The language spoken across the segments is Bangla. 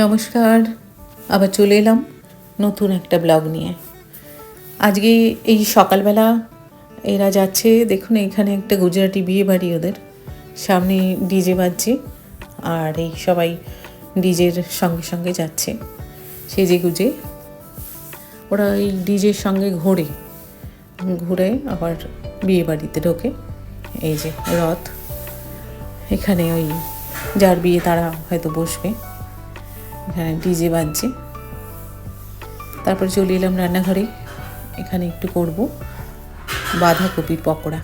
নমস্কার, আবার চলে এলাম নতুন একটা ব্লগ নিয়ে। আজকে এই সকালবেলা এরা যাচ্ছে, দেখুন এখানে একটা গুজরাটি বিয়ে বাড়ি, ওদের সামনে ডিজে বাজছে আর এই সবাই ডিজের সঙ্গে সঙ্গে যাচ্ছে সেজে গুজে। ওরা এই ডিজের সঙ্গে ঘুরে আবার বিয়ে বাড়িতে ঢোকে। এই যে রথ, এখানে ওই যার বিয়ে তারা হয়তো বসবে, এখানে ডিজে বাজছে। তারপর চলে এলাম রান্নাঘরে। এখানে একটু করব বাঁধাকপির পকোড়া।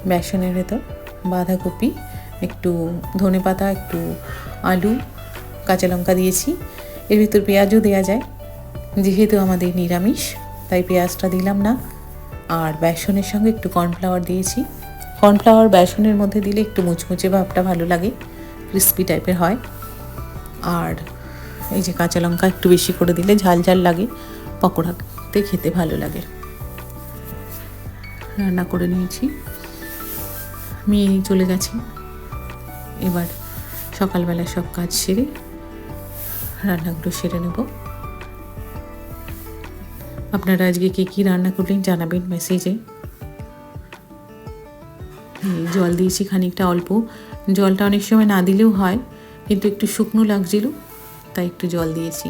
বেসনের ভেতর বাঁধাকপি, একটু ধনেপাতা, একটু আলু, কাঁচা লঙ্কা দিয়েছি। এর ভিতর পেঁয়াজও দেওয়া যায়, যেহেতু আমাদের নিরামিষ তাই পেঁয়াজটা দিলাম না। আর বেসনের সঙ্গে একটু কর্নফ্লাওয়ার দিয়েছি। কর্নফ্লাওয়ার বেসনের মধ্যে দিলে একটু মুচমুচে ভাবটা ভালো লাগে, ক্রিস্পি টাইপের হয়। আর এই যে কাঁচা লঙ্কা একটু বেশি করে দিলে ঝাল ঝাল লাগে, পকোড়াতে খেতে ভালো লাগে। রান্না করে নিয়েছি, মেয়ে চলে গেছে। এবার সকালবেলা সব কাজ সেরে রান্নাগুলো সেরে নেব। আপনারা আজকে কী রান্না করলেন জানাবেন মেসেজে। জল দিয়েছি খানিকটা, অল্প জলটা অনেক সময় না দিলেও হয়, কিন্তু একটু শুকনো লাগছিল তাই একটু জল দিয়েছি।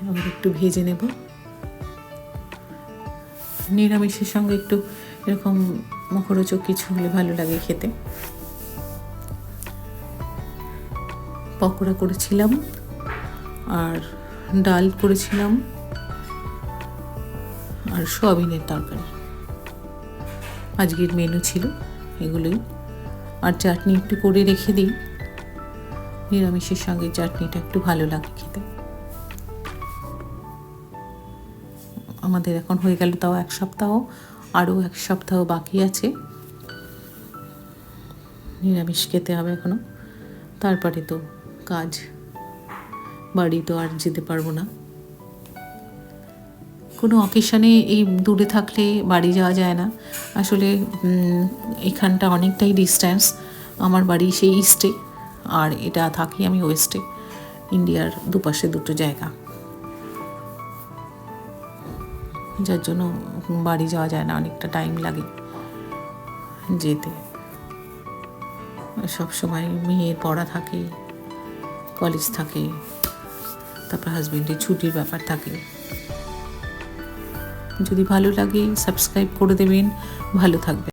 আবার একটু ভেজে নেব। নিরামিষের সঙ্গে একটু এরকম মুখরোচক কিছু হলে ভালো লাগে খেতে। পকোড়া করেছিলাম আর ডাল করেছিলাম আর সয়াবিনের তরকারি। আজকের মেনু ছিল এগুলোই। আর চাটনি একটু করে রেখে দিই, নিরামিষের সঙ্গে চাটনিটা একটু ভালো লাগে খেতে। আমাদের এখন হয়ে গেল তাও 1 সপ্তাহ, আরও 1 সপ্তাহ বাকি আছে। নিরামিষ খেতে হবে এখনো, তারপরে তো কাজ, বাড়ি তো আর যেতে পারবো না। কোনো অকেশনে এই দূরে থাকলে বাড়ি যাওয়া যায় না। আসলে এখানটা অনেকটাই ডিস্ট্যান্স। আমার বাড়ি সেই ইস্টে আর এটা থাকি আমি ওয়েস্টে। ইন্ডিয়ার দুপাশে দুটো জায়গা, যার জন্য বাড়ি যাওয়া যায় না, অনেকটা টাইম লাগে যেতে। সব সময় মেয়ের পড়া থাকে, কলেজ থাকে, তারপর হাজবেন্ডের ছুটির ব্যাপার থাকে। যদি ভালো লাগে সাবস্ক্রাইব করে দেবেন, ভালো থাকবেন।